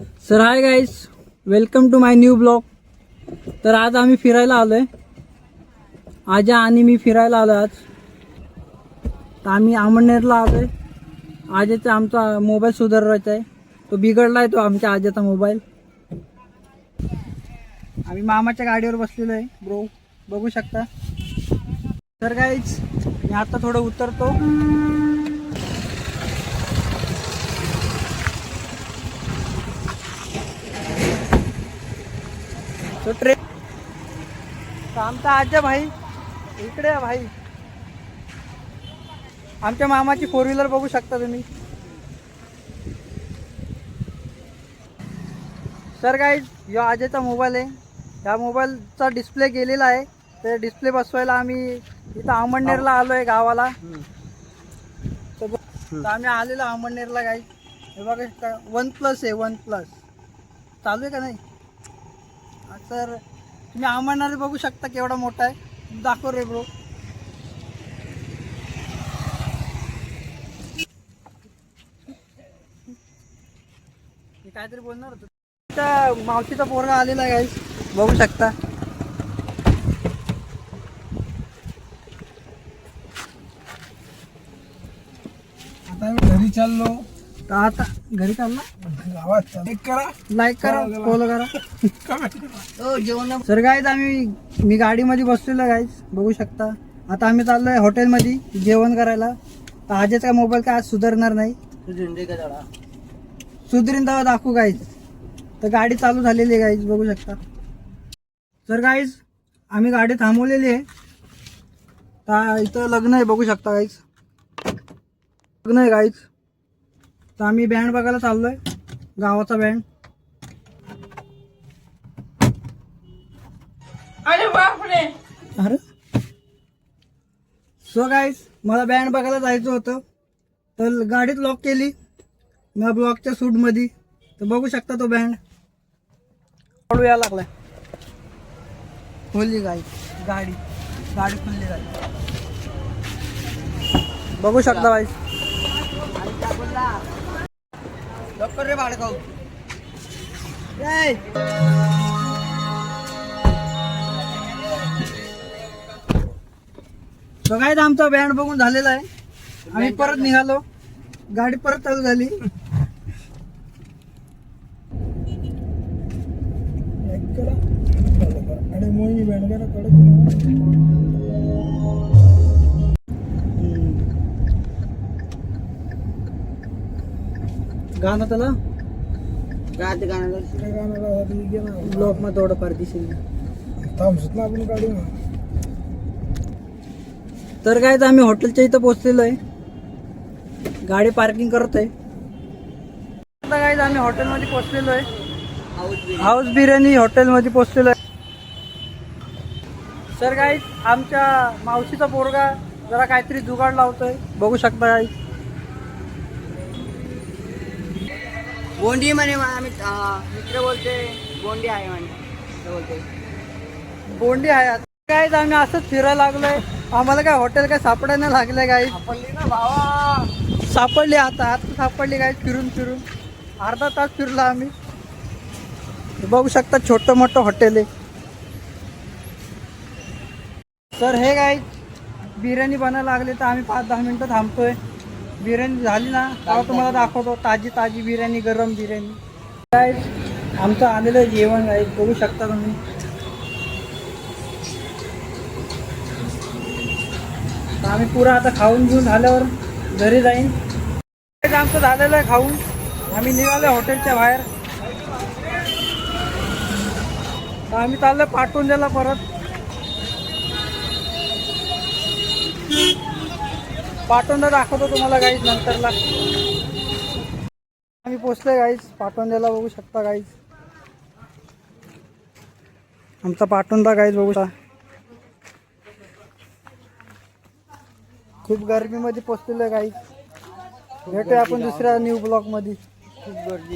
Sir hi guys, welcome to my new blog. तर आज आम्ही फिरायला आलोय. आजा आणि मी फिरायला आलो आज. तर आम्ही अमळनेरला आलोय. आजाचा आमचा मोबाईल सुधारायचा आहे. तो बिघडलाय, तो आमच्या आजाचा मोबाईल. आम्ही मामाच्या गाडीवर बसलेलो आहे ब्रो, बघू शकता. तर गाईज मी आता थोडं उतरतो. तो ट्रेन आमचा आजा भाई इकडे आहे भाई. आमच्या मामाची 4 व्हीलर बघू शकता तुम्ही. सर गाईज, यो आजाचा मोबाईल आहे. या मोबाईलचा डिस्प्ले गेलेला आहे. ते डिस्प्ले बसवायला आम्ही इथं अमळनेरला आलो आहे गावाला. तर आम्ही आलेलो अमळनेरला गाईज. हे बघा OnePlus आहे. OnePlus चालू आहे का नाही सर? तुम्ही अमळनेर बघू शकता केवढा मोठा आहे. दाखव रे ब्रो. मी काहीतरी बोलणार होतो. त्या मावशीचा पोरगा आलेला आहे गाईस, बघू शकता. आता मी घरी चाललो. तर आता घरी चालला. गावात लाईक करा, फॉलो करा. जेवण सर गाईज, मी गाडीमध्ये बसलेलो गाईज, बघू शकता. आता आम्ही चाललोय हॉटेलमध्ये जेवण करायला. तर आजचा मोबाईल काय आज सुधारणार नाही. सुधरीन तेव्हा दाखवू गाईज. तर गाडी चालू झालेली आहे गाईज, बघू शकता. सर गाईज, आम्ही गाडी थांबवलेली आहे. तर इथं लग्न आहे, बघू शकता गाईज. लग्न आहे गाईज. तर आम्ही बँड बघायला चाललोय, गावाचा बँड. अरे बापरे. अरे सो गाईज, मला बँड बघायला जायचं होतं. तर गाडीत लॉक केली मी ब्लॉकच्या सूटमध्ये. तर बघू शकता तो बँड पडू यायला लागलाय. खोलली गाडी खुलली गाडी, बघू शकता भाई. लवकर रे बाळगाव. बघायचं आमचा बँड बघून झालेला आहे. आम्ही परत निघालो. गाडी परत चालू झाली. गाणं त्याला ब्लॉक मध्ये थोडं फार दिसेल. आपण गाडी. तर काय, आम्ही हॉटेलच्या इथं पोहोचलेलो आहे. गाडी पार्किंग करत आहे. आता काय, आम्ही हॉटेलमध्ये पोहोचलेलो आहे. हाऊस बिर्याणी हॉटेलमध्ये पोहोचलेलो आहे. सर काय, आमच्या मावशीचा पोरगा जरा काहीतरी जुगाड लावतोय, बघू शकता काय. गोंडी म्हणे, आम्ही मित्र बोलते गोंडी आहे म्हणे बोलते. बोंडी आहे. आता काय, आम्ही असंच फिरायला लागलोय. आम्हाला काय हॉटेल काय सापडायला लागलंय काय. सापडली आता सापडली काय. फिरून अर्धा तास फिरला आम्ही. बघू शकता छोटं मोठं हॉटेल आहे. सर हे काय, बिर्याणी बनायला लागली. तर आम्ही 5-10 मिनटं थांबतोय. बिर्याणी झाली ना तेव्हा तुम्हाला दाखवतो. ताजी बिर्याणी, गरम बिर्याणी. काय आमचं आलेलं जेवण आहे, बघू शकता तुम्ही. आम्ही पुरा आता खाऊन घेऊन झाल्यावर घरी जाईन. आमचं झालेलं आहे खाऊन. आम्ही निघालो हॉटेलच्या बाहेर. आम्ही चाललोय पाटुंद्याला परत. पाटुंदा दाखवतो तुम्हाला गाईज नंतरला. आम्ही पोचलोय गाईज पाटुंद्याला, बघू शकता गाईज. आमचा पाटुंदा गाईज बघू शकता. खूप गर्मीमध्ये पोचलेलो आहे गाईज. भेटूया आपण दुसऱ्या न्यू ब्लॉग मध्ये. खूप गर्दी.